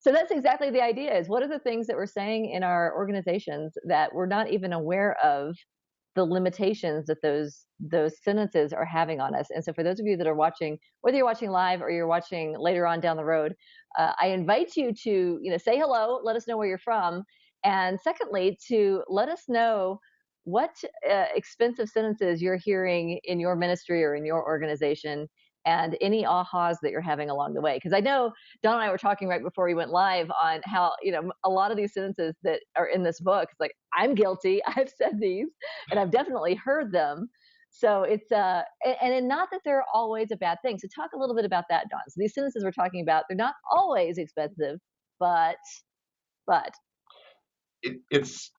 So that's exactly the idea, is what are the things that we're saying in our organizations that we're not even aware of, the limitations that those sentences are having on us. And so for those of you that are watching, whether you're watching live or you're watching later on down the road, I invite you to, say hello, let us know where you're from, and secondly, to let us know what expensive sentences you're hearing in your ministry or in your organization, and any ahas that you're having along the way. Because I know Don and I were talking right before we went live on how, a lot of these sentences that are in this book, it's like, I'm guilty. I've said these and I've definitely heard them. So it's, and not that they're always a bad thing. So talk a little bit about that, Don. So these sentences we're talking about, they're not always expensive, but, but, It's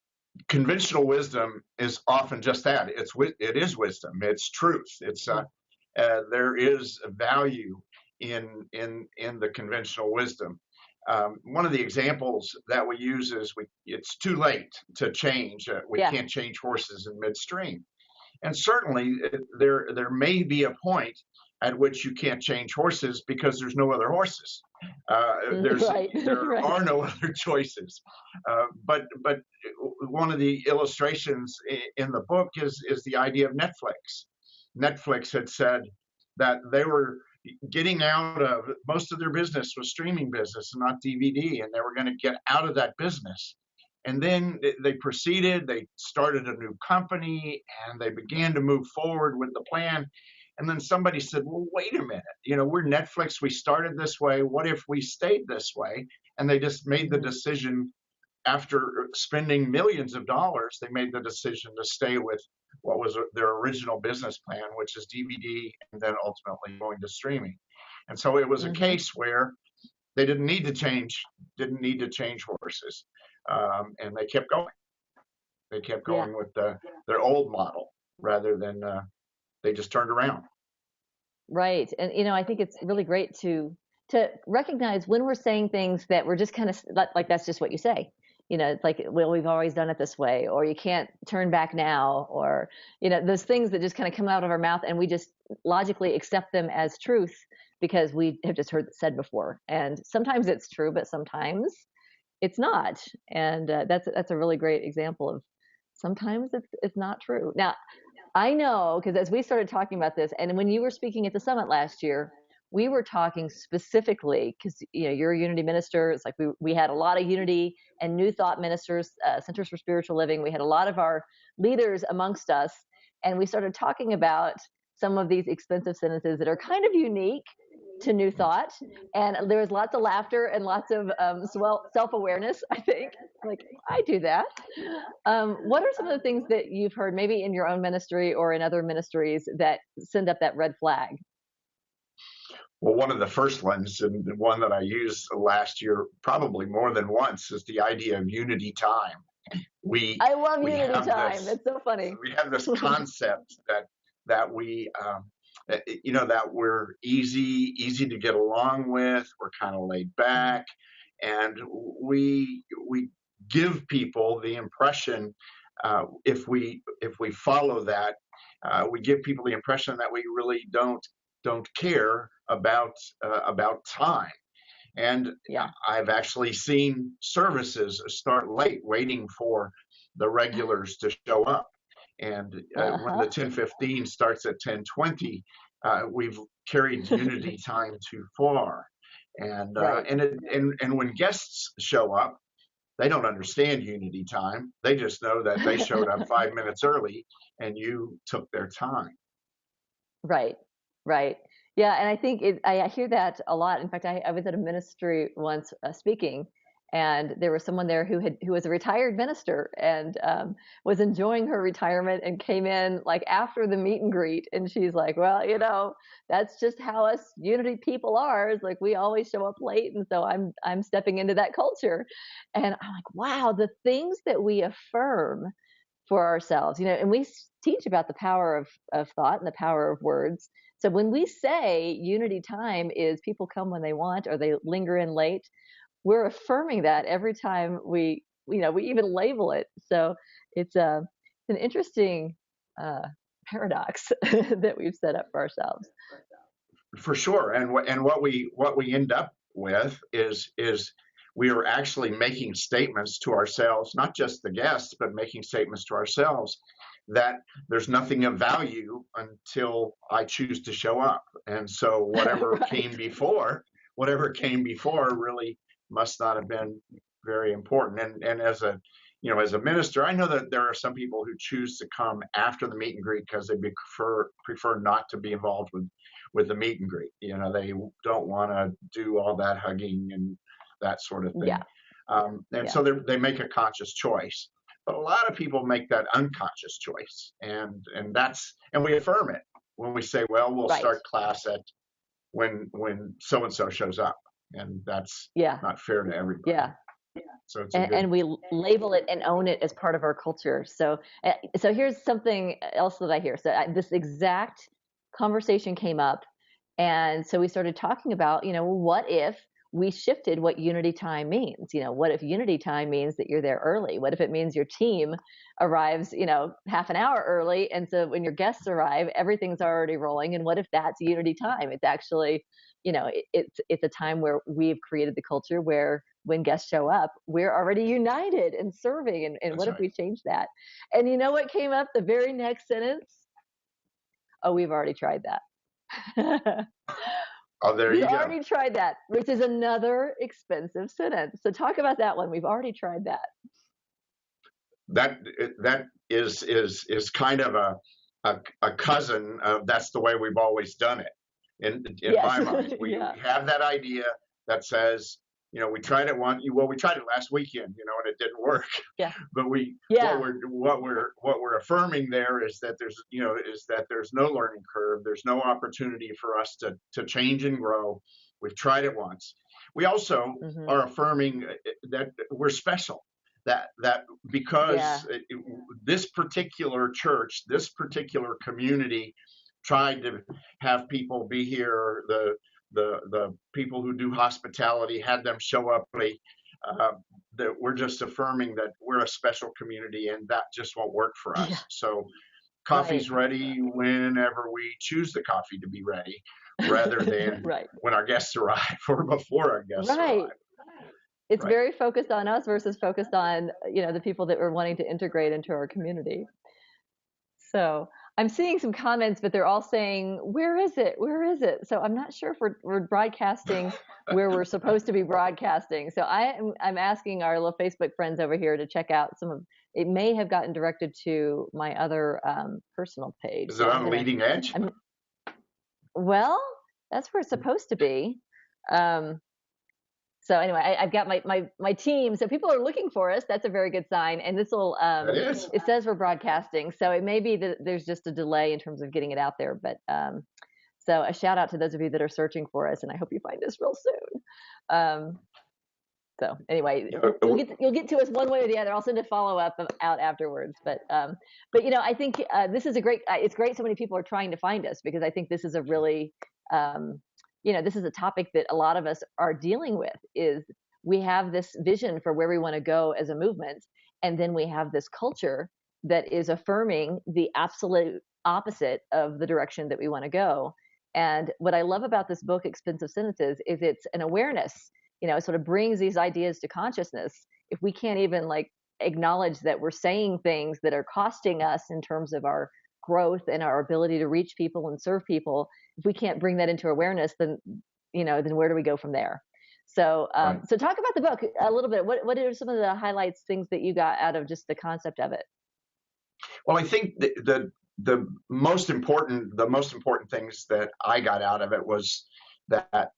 conventional wisdom is often just that. It is wisdom. It's truth. There is value in the conventional wisdom. One of the examples that we use is it's too late to change. We yeah, can't change horses in midstream. And certainly there may be a point at which you can't change horses because there's no other horses. right, There right. are no other choices. But one of the illustrations in the book is the idea of Netflix. Netflix had said that they were getting out of, most of their business was streaming business and not DVD, and they were going to get out of that business. And then they proceeded, they started a new company, and they began to move forward with the plan. And then somebody said, well, wait a minute, we're Netflix, we started this way, what if we stayed this way? And they just made the decision, after spending millions of dollars, they made the decision to stay with what was their original business plan, which is DVD, and then ultimately going to streaming. And so it was a case where they didn't need to change horses, and they kept going. They kept going with their old model rather than they just turned around. Right. And I think it's really great to recognize when we're saying things that we're just kind of like that's just what you say. It's like, well, we've always done it this way, or you can't turn back now, or those things that just kind of come out of our mouth and we just logically accept them as truth because we have just heard it said before. And sometimes it's true, but sometimes it's not. And that's a really great example of sometimes it's not true. Now, I know, because as we started talking about this, and when you were speaking at the summit last year, we were talking specifically because you're a unity minister. It's like we had a lot of unity and new thought ministers, centers for spiritual living. We had a lot of our leaders amongst us, and we started talking about some of these expensive sentences that are kind of unique to new thought, and there was lots of laughter and lots of self-awareness. I think, like, I do that. What are some of the things that you've heard, maybe in your own ministry or in other ministries, that send up that red flag? Well, one of the first ones, and the one that I used last year probably more than once, is the idea of unity time. I love unity time. It's so funny. We have this concept that we that we're easy to get along with. We're kind of laid back, and we give people the impression, if we follow that, we give people the impression that we really don't care about time. And I've actually seen services start late, waiting for the regulars to show up. And when the 10:15 starts at 10:20, we've carried unity time too far. And and when guests show up, they don't understand unity time. They just know that they showed up 5 minutes early and you took their time. Right. Yeah, and I think I hear that a lot. In fact, I was at a ministry once speaking, and there was someone there who was a retired minister and was enjoying her retirement and came in like after the meet and greet, and she's like, well, that's just how us unity people are. It's like we always show up late, and so I'm stepping into that culture. And I'm like, wow, the things that we affirm for ourselves, and we teach about the power of thought and the power of words. So when we say unity time is people come when they want or they linger in late, we're affirming that every time we even label it. So it's an interesting paradox that we've set up for ourselves. For sure, and what we end up with is we are actually making statements to ourselves, not just the guests, but making statements to ourselves that there's nothing of value until I choose to show up. And so whatever came before really must not have been very important. And as a as a minister, I know that there are some people who choose to come after the meet and greet because they prefer not to be involved with the meet and greet. They don't want to do all that hugging and that sort of thing. Yeah. So they make a conscious choice. But a lot of people make that unconscious choice, and we affirm it when we say, well, we'll start class at when so and so shows up, and that's not fair to everybody. Yeah. So and we label it and own it as part of our culture. So here's something else that I hear. So this exact conversation came up, and so we started talking about, what if we shifted what unity time means? What if unity time means that you're there early? What if it means your team arrives, half an hour early, and so when your guests arrive, everything's already rolling? And what if that's unity time? It's actually, it's a time where we've created the culture where when guests show up, we're already united and serving. And what if we change that? And you know what came up the very next sentence? Oh, we've already tried that. Oh, there you go. We've already tried that, which is another expensive sentence. So talk about that one. We've already tried that. That is kind of a cousin of that's the way we've always done it. In my mind, we have that idea that says, we tried it we tried it last weekend, and it didn't work. Yeah. But what we're affirming there is that there's no learning curve. There's no opportunity for us to change and grow. We've tried it once. We also are affirming that we're special. That because this particular church, this particular community tried to have people be here, the people who do hospitality had them show up late. That we're just affirming that we're a special community, and that just won't work for us. Yeah. So coffee's ready whenever we choose the coffee to be ready, rather than when our guests arrive or before our guests arrive. It's very focused on us versus focused on, the people that we're wanting to integrate into our community. So I'm seeing some comments, but they're all saying, where is it? Where is it? So I'm not sure if we're broadcasting where we're supposed to be broadcasting. So I'm asking our little Facebook friends over here to check out it may have gotten directed to my other personal page. Is it on Leading Edge? Well, that's where it's supposed to be. So anyway, I've got my team. So people are looking for us. That's a very good sign. And this will, it says we're broadcasting. So it may be that there's just a delay in terms of getting it out there. But so a shout out to those of you that are searching for us. And I hope you find us real soon. So anyway, you'll get to us one way or the other. I'll send a follow up out afterwards. But I think this is it's great so many people are trying to find us, because I think this is a really, this is a topic that a lot of us are dealing with. Is we have this vision for where we want to go as a movement, and then we have this culture that is affirming the absolute opposite of the direction that we want to go. And what I love about this book, Expensive Sentences, is it's an awareness. It sort of brings these ideas to consciousness. If we can't even acknowledge that we're saying things that are costing us in terms of our growth and our ability to reach people and serve people, if we can't bring that into awareness, then where do we go from there? So so talk about the book a little bit. What are some of the highlights, things that you got out of just the concept of it? Well, I think the most important things that I got out of it was that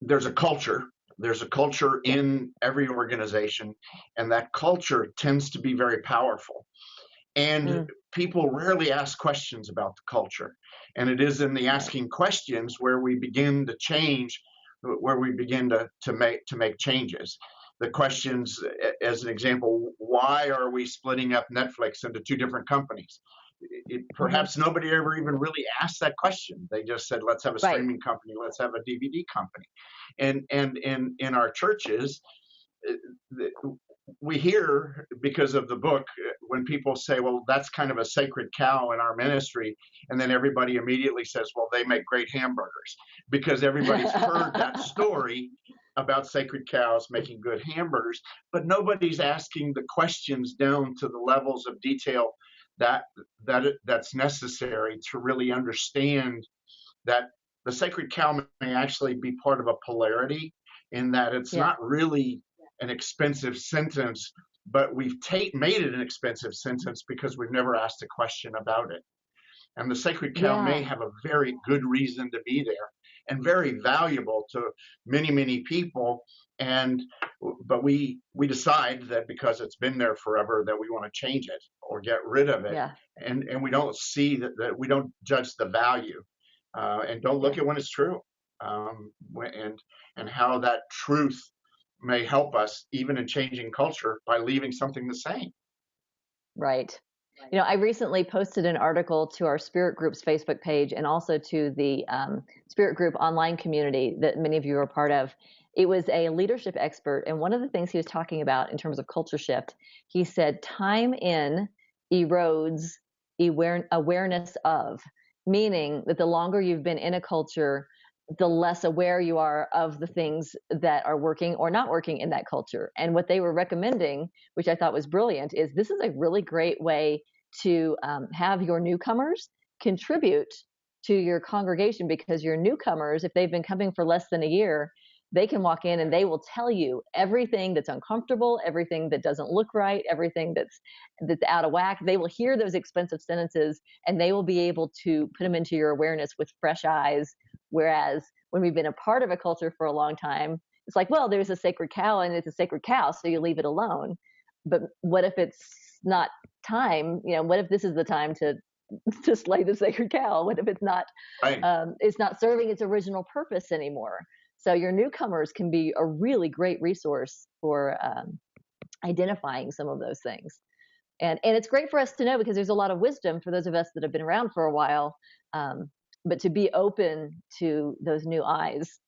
there's a culture. There's a culture in every organization, and that culture tends to be very powerful. And people rarely ask questions about the culture. And it is in the asking questions where we begin to change, where we begin to make changes. The questions, as an example, why are we splitting up Netflix into two different companies? Perhaps nobody ever even really asked that question. They just said, let's have a streaming company, let's have a DVD company. And in our churches, we hear, because of the book, when people say, well, that's kind of a sacred cow in our ministry, and then everybody immediately says, well, they make great hamburgers, because everybody's heard that story about sacred cows making good hamburgers, but nobody's asking the questions down to the levels of detail that that's necessary to really understand that the sacred cow may actually be part of a polarity, in that it's Yeah. not really an expensive sentence, but we've made it an expensive sentence because we've never asked a question about it. And the sacred cow may Yeah. have a very good reason to be there and very valuable to many, many people. And but we decide that because it's been there forever that we want to change it or get rid of it. Yeah. And we don't see that we don't judge the value, and don't look Yeah. at when it's true, and how that truth may help us even in changing culture by leaving something the same. Right. I recently posted an article to our Spirit Group's Facebook page and also to the Spirit Group online community that many of you are part of. It was a leadership expert, and one of the things he was talking about in terms of culture shift, he said time in erodes awareness of, meaning that the longer you've been in a culture, the less aware you are of the things that are working or not working in that culture. And what they were recommending, which I thought was brilliant, is this is a really great way to have your newcomers contribute to your congregation, because your newcomers, if they've been coming for less than a year, they can walk in and they will tell you everything that's uncomfortable, everything that doesn't look right, everything that's out of whack. They will hear those expensive sentences and they will be able to put them into your awareness with fresh eyes. Whereas when we've been a part of a culture for a long time, it's like, well, there's a sacred cow and it's a sacred cow, so you leave it alone. But what if it's not time? What if this is the time to slay the sacred cow? What if Right. it's not serving its original purpose anymore? So your newcomers can be a really great resource for identifying some of those things. And it's great for us to know, because there's a lot of wisdom for those of us that have been around for a while, but to be open to those new eyes.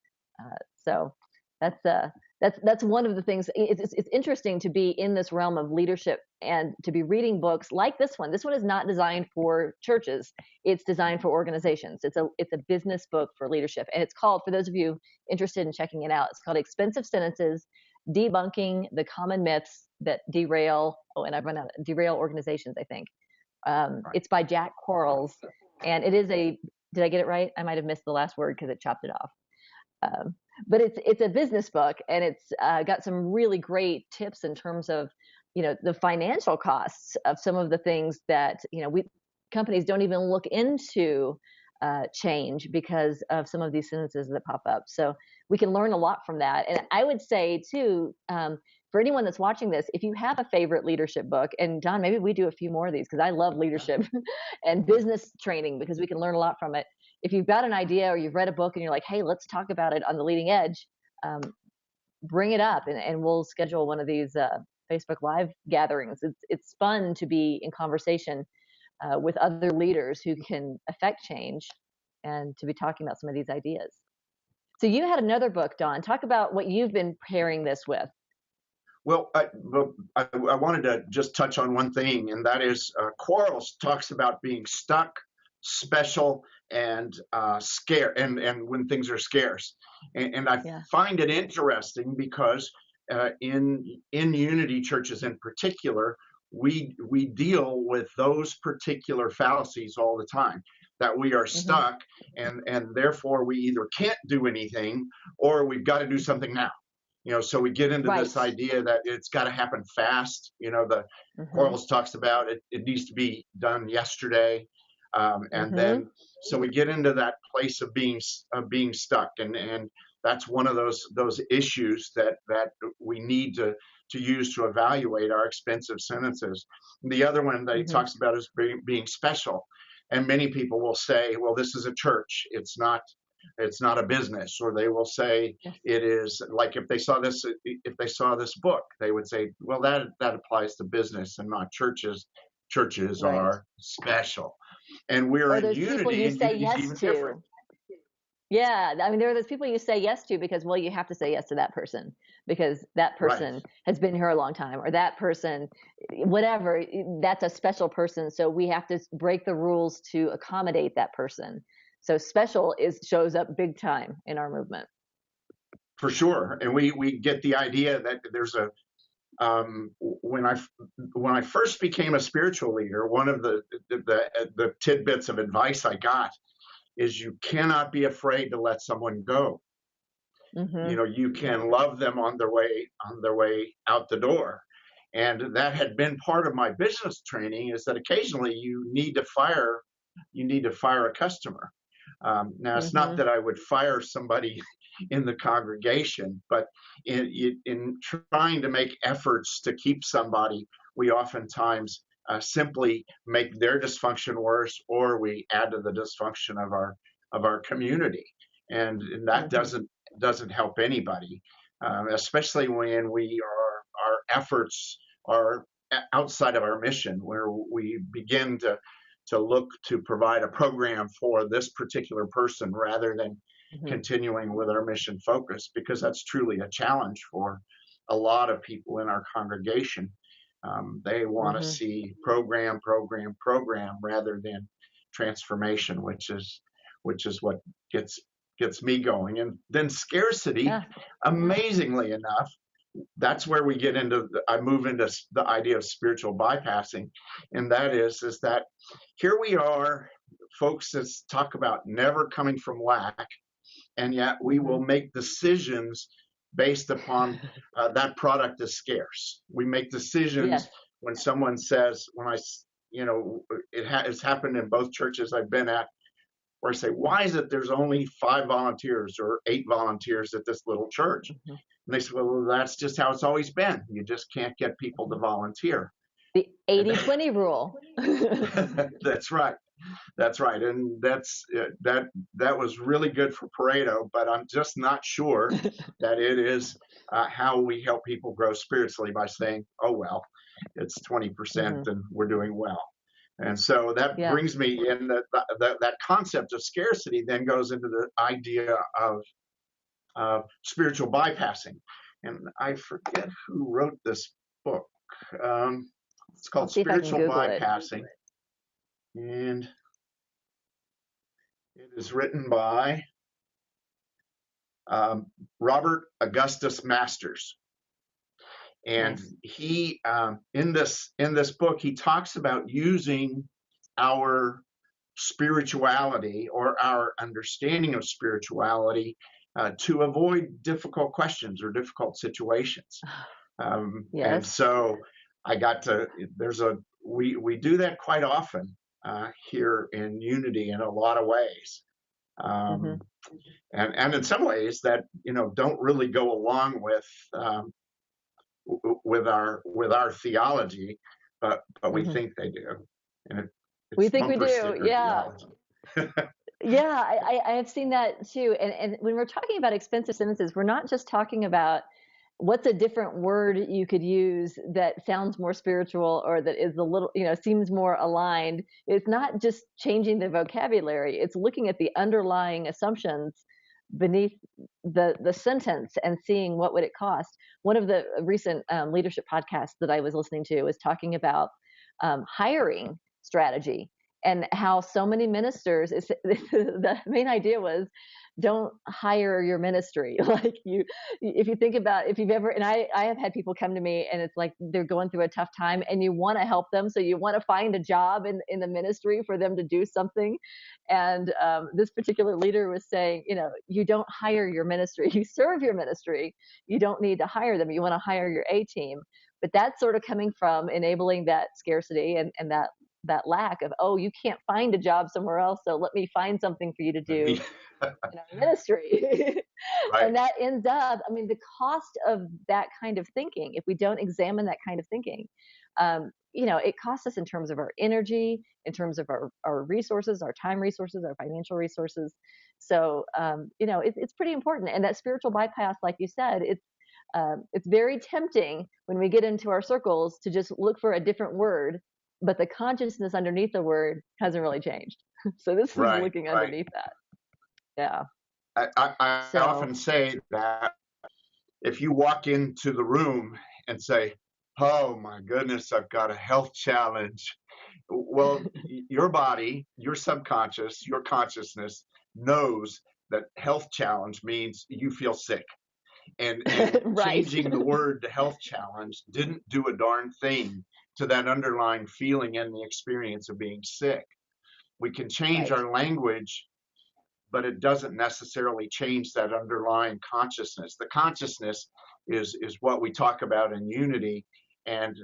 So that's one of the things. It's interesting to be in this realm of leadership and to be reading books like this one. This one is not designed for churches. It's designed for organizations. It's a business book for leadership, and it's called, for those of you interested in checking it out, it's called Expensive Sentences: Debunking the Common Myths That Derail. Oh, and I've run out. Derail organizations, I think. Right. It's by Jack Quarles, and it is a. Did I get it right? I might have missed the last word because it chopped it off. But it's a business book, and it's got some really great tips in terms of the financial costs of some of the things that we companies don't even look into change because of some of these sentences that pop up. So we can learn a lot from that. And I would say too, for anyone that's watching this, if you have a favorite leadership book, and Don, maybe we do a few more of these, because I love leadership and business training, because we can learn a lot from it. If you've got an idea or you've read a book and you're like, hey, let's talk about it on the leading edge, bring it up, and we'll schedule one of these Facebook Live gatherings. It's fun to be in conversation with other leaders who can affect change, and to be talking about some of these ideas. So you had another book, Don. Talk about what you've been pairing this with. Well, I wanted to just touch on one thing, and that is Quarles talks about being stuck, special, and scarce, and when things are scarce. And I Yeah. find it interesting because in unity churches in particular, we deal with those particular fallacies all the time. That we are stuck, and therefore we either can't do anything or we've got to do something now. So we get into Right. this idea that it's got to happen fast. The Quarles talks about it needs to be done yesterday, and then so we get into that place of being stuck, and that's one of those issues that we need to use to evaluate our expensive sentences. The other one that he talks about is being special, and many people will say, well, this is a church, it's not a business. Or they will say it is, like if they saw this book, they would say, well, that applies to business and not churches. Churches Right. are special, and we're Or in those people unity, you and say unity's yes even to. different. Yeah, I mean, there are those people you say yes to because, well, you have to say yes to that person because that Right. person has been here a long time, or that person, whatever, that's a special person. So we have to break the rules to accommodate that person. So special is shows up big time in our movement. For sure. And we get the idea that there's a when I first became a spiritual leader, one of the tidbits of advice I got is you cannot be afraid to let someone go. Hmm. You can love them on their way out the door. And that had been part of my business training, is that occasionally you need to fire a customer. Now, it's not Hmm. that I would fire somebody in the congregation, but in trying to make efforts to keep somebody, we oftentimes simply make their dysfunction worse, or we add to the dysfunction of our community, and that Hmm. doesn't help anybody, especially when our efforts are outside of our mission, where we begin to look to provide a program for this particular person rather than Hmm. continuing with our mission focus, because that's truly a challenge for a lot of people in our congregation. They want to Hmm. see program, program, program rather than transformation, which is what gets gets me going. And then scarcity, Yeah. amazingly enough, that's where we get into I move into the idea of spiritual bypassing, and that is that here we are, folks that talk about never coming from lack, and yet we will Hmm. make decisions based upon that product is scarce. We make Yes. decisions when someone says, when I, it's happened in both churches I've been at, where I say, why is it there's only 5 volunteers or 8 volunteers at this little church? Hmm. And they said, well, that's just how it's always been. You just can't get people to Hmm. volunteer. The And 80/20 rule. that's right. That's right. And that was really good for Pareto, but I'm just not sure that it is how we help people grow spiritually by saying, oh, well, it's 20% Hmm. and we're doing well. And so that Yeah. brings me in that concept of scarcity then goes into the idea of spiritual bypassing. And I forget who wrote this book. Um, it's I'll called see if I can Spiritual Google it. Bypassing. And it is written by Robert Augustus Masters. And Nice. he in this book he talks about using our spirituality or our understanding of spirituality to avoid difficult questions or difficult situations. And Yes. so I got to there's a we do that quite often here in Unity in a lot of ways. Hmm. Um, and in some ways that don't really go along with our theology, but we Hmm. think they do, and We it's think we bumper do. sticker Yeah. theology. Yeah, I have seen that too. And when we're talking about expensive sentences, we're not just talking about what's a different word you could use that sounds more spiritual or that is a little, seems more aligned. It's not just changing the vocabulary, it's looking at the underlying assumptions beneath the sentence and seeing what would it cost. One of the recent leadership podcasts that I was listening to was talking about hiring strategy and how so many ministers is the main idea was don't hire your ministry. Like you, if you think about, if you've ever, and I have had people come to me and it's like they're going through a tough time and you want to help them, so you want to find a job in the ministry for them to do something. And this particular leader was saying, you don't hire your ministry, you serve your ministry. You don't need to hire them, you want to hire your A team. But that's sort of coming from enabling that scarcity and that lack of, oh, you can't find a job somewhere else, so let me find something for you to do in our ministry. Right. And that ends up, I mean, the cost of that kind of thinking, if we don't examine that kind of thinking, it costs us in terms of our energy, in terms of our resources, our time resources, our financial resources. So it's pretty important. And that spiritual bypass, like you said, it's very tempting when we get into our circles to just look for a different word, but the consciousness underneath the word hasn't really changed. So this is Right. looking Right. underneath that. Yeah. I often So, say that if you walk into the room and say, "Oh my goodness, I've got a health challenge," well, your body, your subconscious, your consciousness knows that health challenge means you feel sick. And right, changing the word to health challenge didn't do a darn thing to that underlying feeling and the experience of being sick. We can change right, our language, but it doesn't necessarily change that underlying consciousness. The consciousness is what we talk about in unity. And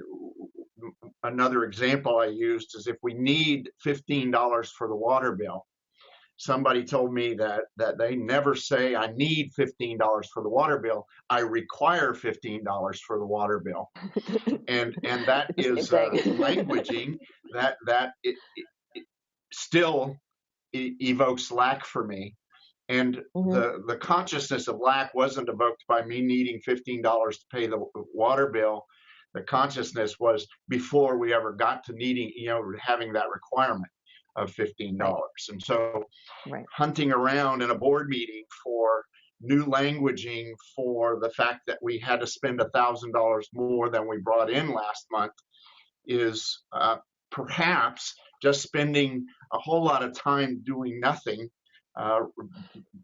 another example I used is if we need $15 for the water bill, somebody told me that they never say I need $15 for the water bill. I require $15 for the water bill, and that the same is thing. languaging that it still evokes lack for me. And Hmm. the consciousness of lack wasn't evoked by me needing $15 to pay the water bill. The consciousness was before we ever got to needing, having that requirement of Right, $15. And so right, hunting around in a board meeting for new languaging for the fact that we had to spend $1,000 more than we brought in last month is perhaps just spending a whole lot of time doing nothing uh,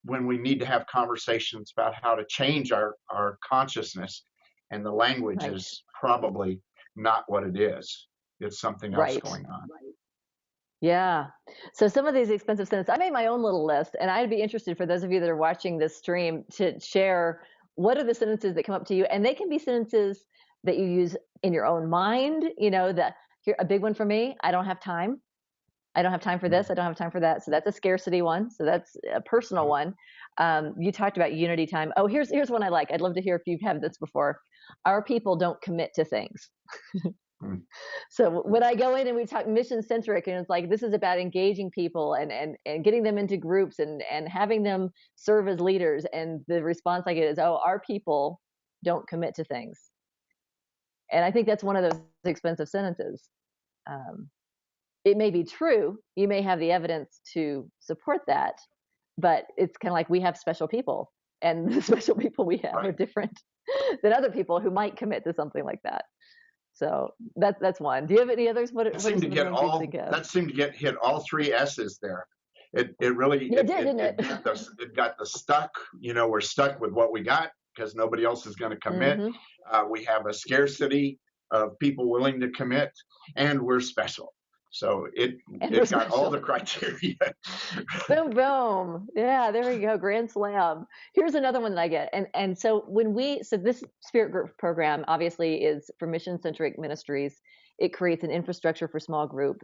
when we need to have conversations about how to change our consciousness. And the language right, is probably not what it is. It's something else right. going on. Yeah. So some of these expensive sentences, I made my own little list, and I'd be interested for those of you that are watching this stream to share what are the sentences that come up to you, and they can be sentences that you use in your own mind. That here a big one for me. I don't have time. I don't have time for this. I don't have time for that. So that's a scarcity one. So that's a personal one. You talked about unity time. Oh, here's one I like. I'd love to hear if you've had this before. Our people don't commit to things. So when I go in and we talk mission centric, and it's like this is about engaging people and getting them into groups and having them serve as leaders, and the response I get is, "Oh, our people don't commit to things," and I think that's one of those expensive sentences. Um, it may be true. You may have the evidence to support that, but it's kind of like we have special people, and the special people we have are Right. different than other people who might commit to something like that. So that's one. Do you have any others? What are some of the ones you think of? That seemed to get hit all three S's there. It really Yeah, it did, didn't it? it got the stuck. We're stuck with what we got because nobody else is going to commit. Hmm. We have a scarcity of people willing to commit, and we're special. So And we're it got all the special. criteria. Boom, boom. Yeah, there we go. Grand slam. Here's another one that I get. And so this spirit group program obviously is for mission centric ministries. It creates an infrastructure for small group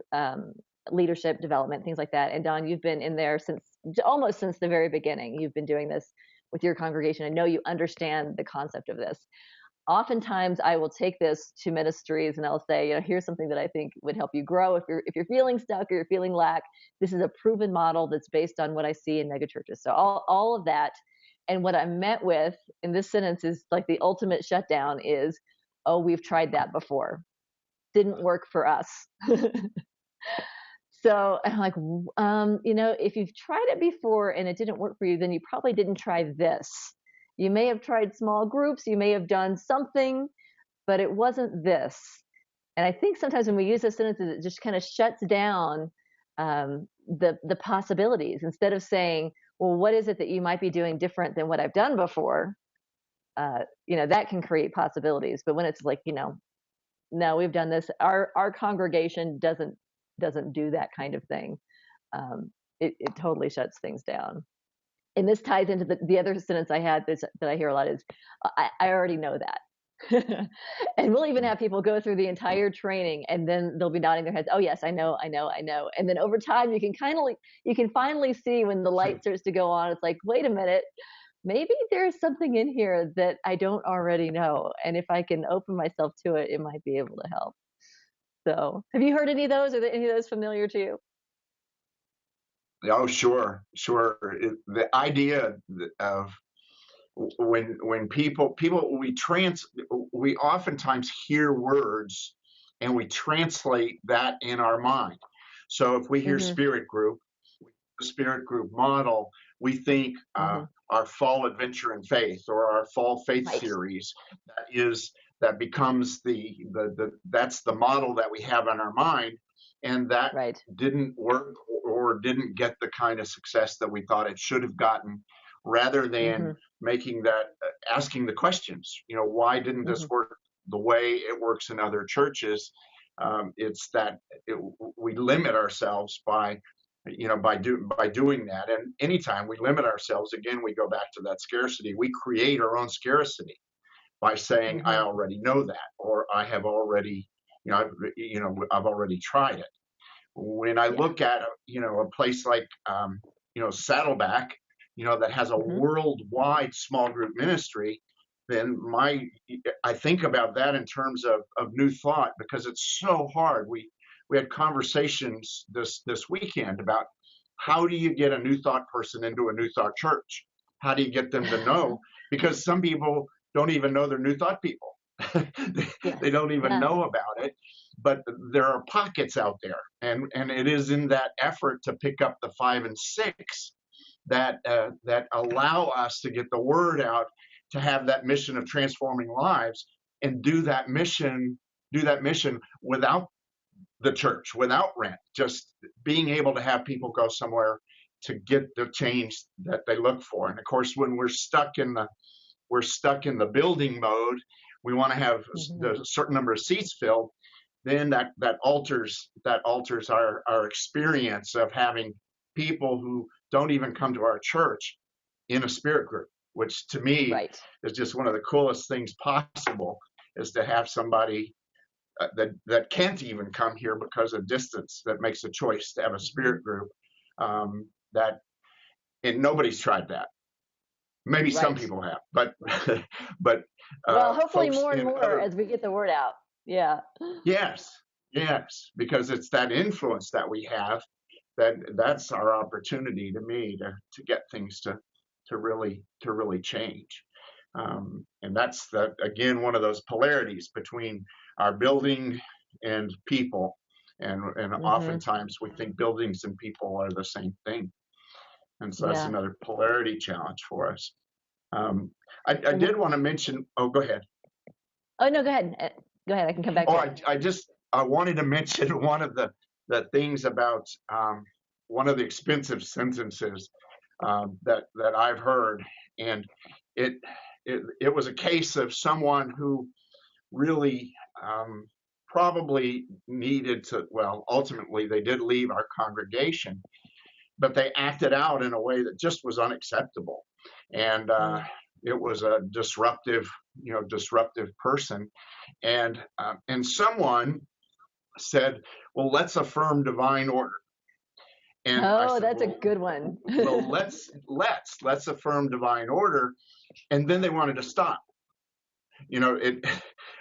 leadership development, things like that. And Don, you've been in there almost since the very beginning. You've been doing this with your congregation. I know you understand the concept of this. Oftentimes I will take this to ministries and I'll say, here's something that I think would help you grow if you're feeling stuck or you're feeling lack. This is a proven model that's based on what I see in megachurches. So all of that. And what I'm met with in this sentence is like the ultimate shutdown is, oh, we've tried that before. Didn't work for us. So I'm like, if you've tried it before and it didn't work for you, then you probably didn't try this. You may have tried small groups, you may have done something, but it wasn't this. And I think sometimes when we use those sentences, it just kind of shuts down the possibilities. Instead of saying, well, what is it that you might be doing different than what I've done before? That can create possibilities. But when it's like, no, we've done this. Our congregation doesn't do that kind of thing. It totally shuts things down. And this ties into the other sentence I had that I hear a lot is, I already know that. And we'll even have people go through the entire training and then they'll be nodding their heads. Oh yes, I know. And then over time you can finally see when the light starts to go on. It's like, wait a minute, maybe there's something in here that I don't already know. And if I can open myself to it, it might be able to help. So have you heard any of those? Are there any of those familiar to you? Oh, sure, sure. The idea of when people we oftentimes hear words and we translate that in our mind. So if we hear Mm-hmm. spirit group, the spirit group model, we think Hmm. our fall adventure in faith or our fall faith Right. series that becomes that's the model that we have in our mind, and that Right. didn't work or didn't get the kind of success that we thought it should have gotten, rather than Hmm. making that asking the questions, why didn't this Hmm. work the way it works in other churches? It's that we limit ourselves by doing that. And anytime we limit ourselves, again, we go back to that scarcity. We create our own scarcity by saying, I Hmm. already know that, or I have already, I've already tried it. When I Yeah. look at, a place like, Saddleback, that has a Hmm. worldwide small group ministry, then I think about that in terms of new thought, because it's so hard. We had conversations this weekend about how do you get a new thought person into a new thought church? How do you get them to know? Because some people don't even know they're new thought people. Yes. They don't even Yeah. know about it, but there are pockets out there, and it is in that effort to pick up the 5 and 6 that allow us to get the word out, to have that mission of transforming lives, and do that mission without the church, without rent, just being able to have people go somewhere to get the change that they look for. And of course, when we're stuck in the building mode, we want to have Hmm. the certain number of seats filled, then that alters our experience of having people who don't even come to our church in a spirit group, which to me Right. is just one of the coolest things possible, is to have somebody that can't even come here because of distance, that makes a choice to have a Hmm. spirit group. That and nobody's tried that. Maybe some Right. people have, but but Well, hopefully folks more and in more other as we get the word out. Yeah. yes, yes, because it's that influence that we have, that's our opportunity, to me, to get things to really change. And that's that, again, one of those polarities between our building and people. And Hmm. oftentimes we think buildings and people are the same thing. And so that's Yeah. another polarity challenge for us. Um, I W- did want to mention, oh, go ahead. Oh no, go ahead. Go ahead. I can come back Oh, to it. I wanted to mention one of the things about one of the expensive sentences that I've heard, and it it was a case of someone who really probably needed to. Well, ultimately they did leave our congregation, but they acted out in a way that just was unacceptable, and Mm. it was a disruptive person, and someone said, "Well, let's affirm divine order." And I Oh, said, that's a "Well, good one. well, let's affirm divine order." And then they wanted to stop. It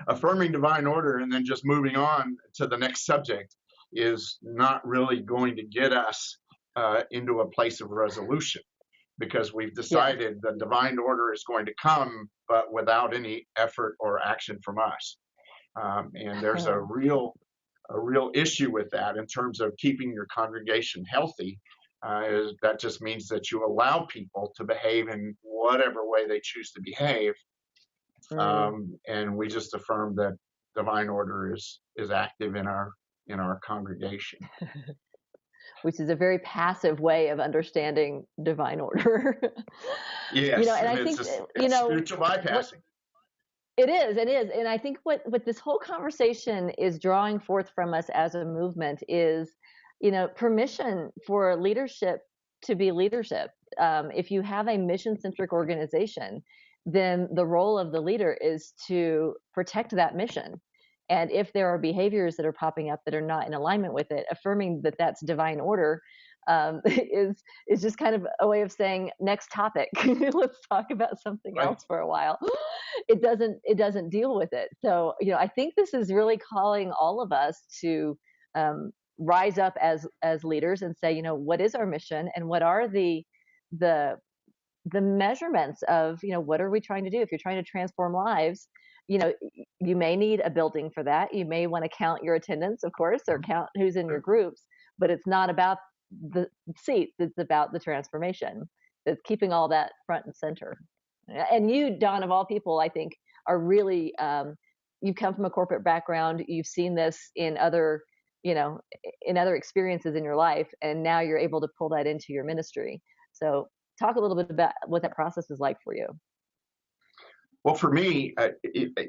affirming divine order and then just moving on to the next subject is not really going to get us into a place of resolution, because we've Yes. decided the divine order is going to come, but without any effort or action from us. And there's a real issue with that in terms of keeping your congregation healthy. That just means that you allow people to behave in whatever way they choose to behave, Mm. and we just affirm that divine order is active in our congregation. Which is a very passive way of understanding divine order. Yes, And and I it's think, just it's spiritual what bypassing. it is. And I think what this whole conversation is drawing forth from us as a movement is, permission for leadership to be leadership. If you have a mission centric organization, then the role of the leader is to protect that mission. And if there are behaviors that are popping up that are not in alignment with it, affirming that that's divine order is just kind of a way of saying next topic. Let's talk about something Right. else for a while. It doesn't deal with it. So I think this is really calling all of us to rise up as leaders and say, what is our mission and what are the the measurements of, what are we trying to do? If you're trying to transform lives, you know you may need a building for that. You may want to count your attendance, of course, or count who's in your groups, but it's not about the seats, it's about the transformation. that's keeping all that front and center. And you, Don, of all people, I think are really, you come from a corporate background. You've seen this in other, you know, in other experiences in your life, and now you're able to pull that into your ministry. So talk a little bit about what that process is like for you. Well, for me,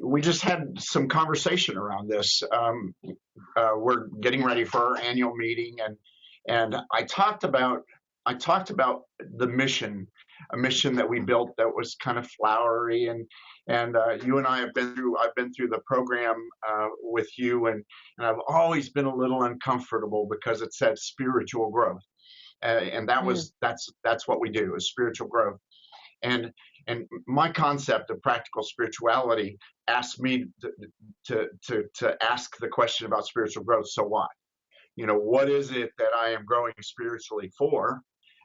we just had some conversation around this. We're getting ready for our annual meeting, and I talked about the mission, a mission that we built that was kind of flowery, and you and I have been through. I've been through the program with you, and I've always been a little uncomfortable because it said spiritual growth, and Mm. that's what we do, is spiritual growth. And my concept of practical spirituality asked me to ask the question about spiritual growth. So what? What is it that I am growing spiritually for?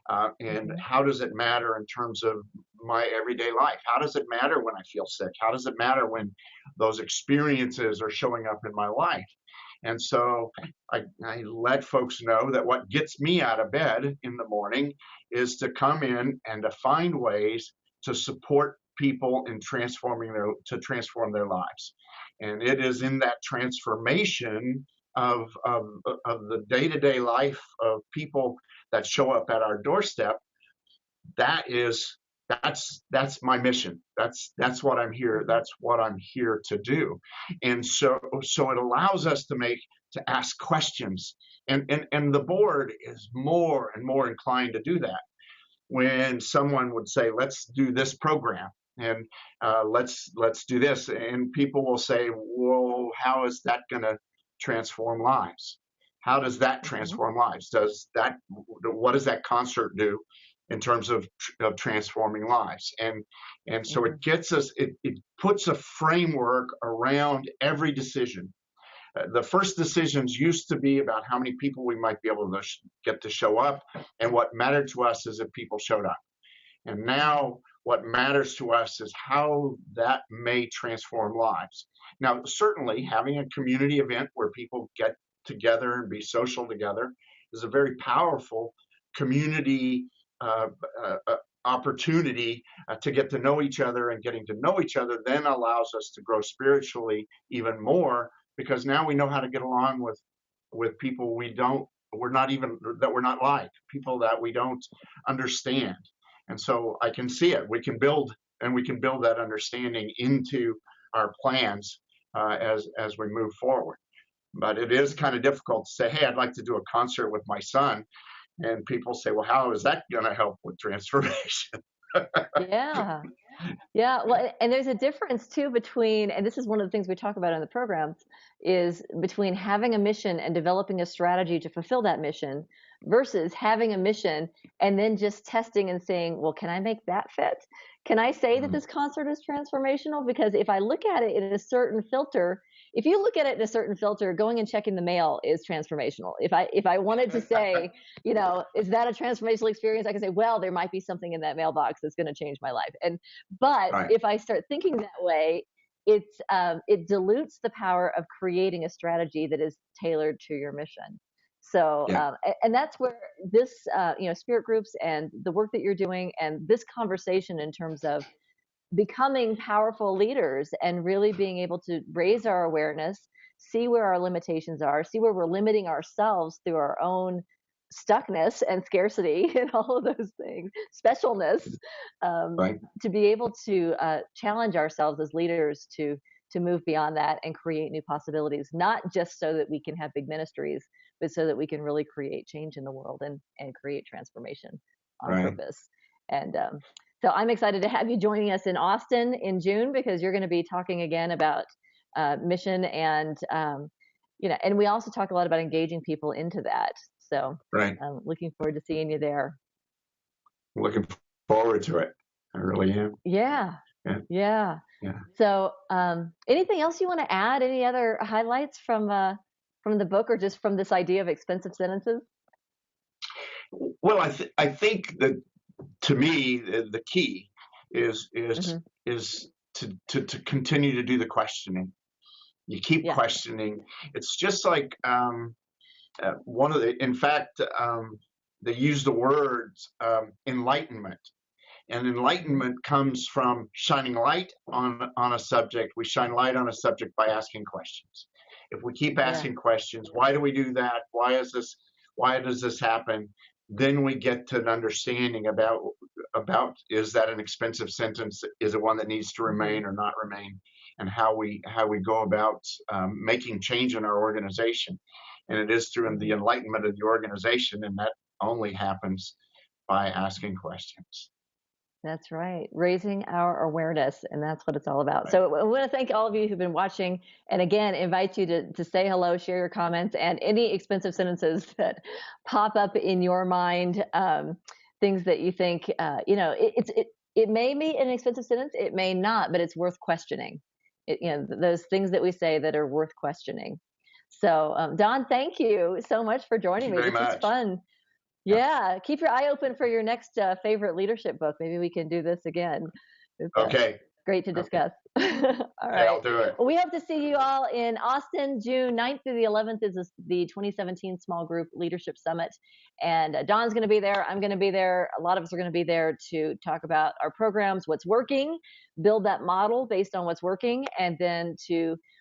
And Mm-hmm. how does it matter in terms of my everyday life? How does it matter when I feel sick? How does it matter when those experiences are showing up in my life? And so I let folks know that what gets me out of bed in the morning is to come in and to find ways to support people in transform their lives. And it is in that transformation of the day-to-day life of people that show up at our doorstep. That's my mission. That's what I'm here. That's what I'm here to do. And so it allows us to ask questions. And the board is more and more inclined to do that. When someone would say, let's do this program, and let's do this, and people will say, well, how is that going to transform lives? How does that Mm-hmm. transform lives? What does that concert do in terms of transforming lives? And so Mm-hmm. it puts a framework around every decision. The first decisions used to be about how many people we might be able to get to show up, and what mattered to us is if people showed up. And now what matters to us is how that may transform lives. Now, certainly having a community event where people get together and be social together is a very powerful community uh, opportunity to get to know each other, and getting to know each other then allows us to grow spiritually even more, because now we know how to get along with people we're not like, people that we don't understand. And so I can see it. We can build that understanding into our plans as we move forward. But it is kind of difficult to say, hey, I'd like to do a concert with my son. And people say, well, how is that going to help with transformation? Yeah. Yeah, well, and there's a difference too between, and this is one of the things we talk about in the programs, is between having a mission and developing a strategy to fulfill that mission versus having a mission and then just testing and saying, well, can I make that fit? Can I say that this concert is transformational? Because if I look at it in a certain filter, if you look at it in a certain filter, going and checking the mail is transformational. If I wanted to say, is that a transformational experience? I can say, well, there might be something in that mailbox that's going to change my life. But Right, if I start thinking that way, it dilutes the power of creating a strategy that is tailored to your mission. So, yeah, and that's where this, spirit groups and the work that you're doing, and this conversation in terms of becoming powerful leaders and really being able to raise our awareness, see where our limitations are, see where we're limiting ourselves through our own stuckness and scarcity and all of those things, specialness, um, right, to be able to challenge ourselves as leaders to move beyond that and create new possibilities, not just so that we can have big ministries, but so that we can really create change in the world and create transformation on right. purpose. And so I'm excited to have you joining us in Austin in June, because you're going to be talking again about mission, and and we also talk a lot about engaging people into that. So Right. I'm looking forward to seeing you there. Looking forward to it. I really am. Yeah, Yeah, yeah. yeah. So anything else you want to add? Any other highlights from the book, or just from this idea of expensive sentences? Well, I think that, to me, the key is is Hmm. is to continue to do the questioning. You keep Yeah. questioning. It's just like one of the. In fact, they use the words enlightenment. And enlightenment comes from shining light on a subject. We shine light on a subject by asking questions. If we keep Yeah. asking questions, why do we do that? Why does this happen? Then we get to an understanding about is that an expensive sentence? Is it one that needs to remain or not remain? And how we go about making change in our organization. And it is through the enlightenment of the organization, and that only happens by asking questions. That's right. Raising our awareness, and that's what it's all about. Right. So I want to thank all of you who've been watching, and again, invite you to say hello, share your comments, and any expensive sentences that pop up in your mind, things that you think, it may be an expensive sentence, it may not, but it's worth questioning. Those things that we say that are worth questioning. So, Don, thank you so much for Thank joining you me. very This was much. fun. Yeah, keep your eye open for your next favorite leadership book. Maybe we can do this again. It's Okay. great to Okay. discuss. All Okay, right. I'll do it. Well, we hope to see you all in Austin, June 9th through the 11th is the 2017 Small Group Leadership Summit. And Don's going to be there. I'm going to be there. A lot of us are going to be there to talk about our programs, what's working, build that model based on what's working, and then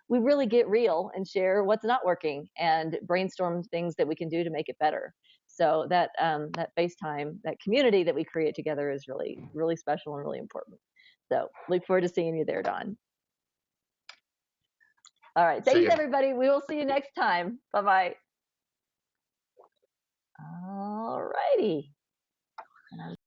we really get real and share what's not working and brainstorm things that we can do to make it better. So that FaceTime, that community that we create together is really, really special and really important. So look forward to seeing you there, Don. All right. See Thanks, you. everybody. We will see you next time. Bye-bye. All righty.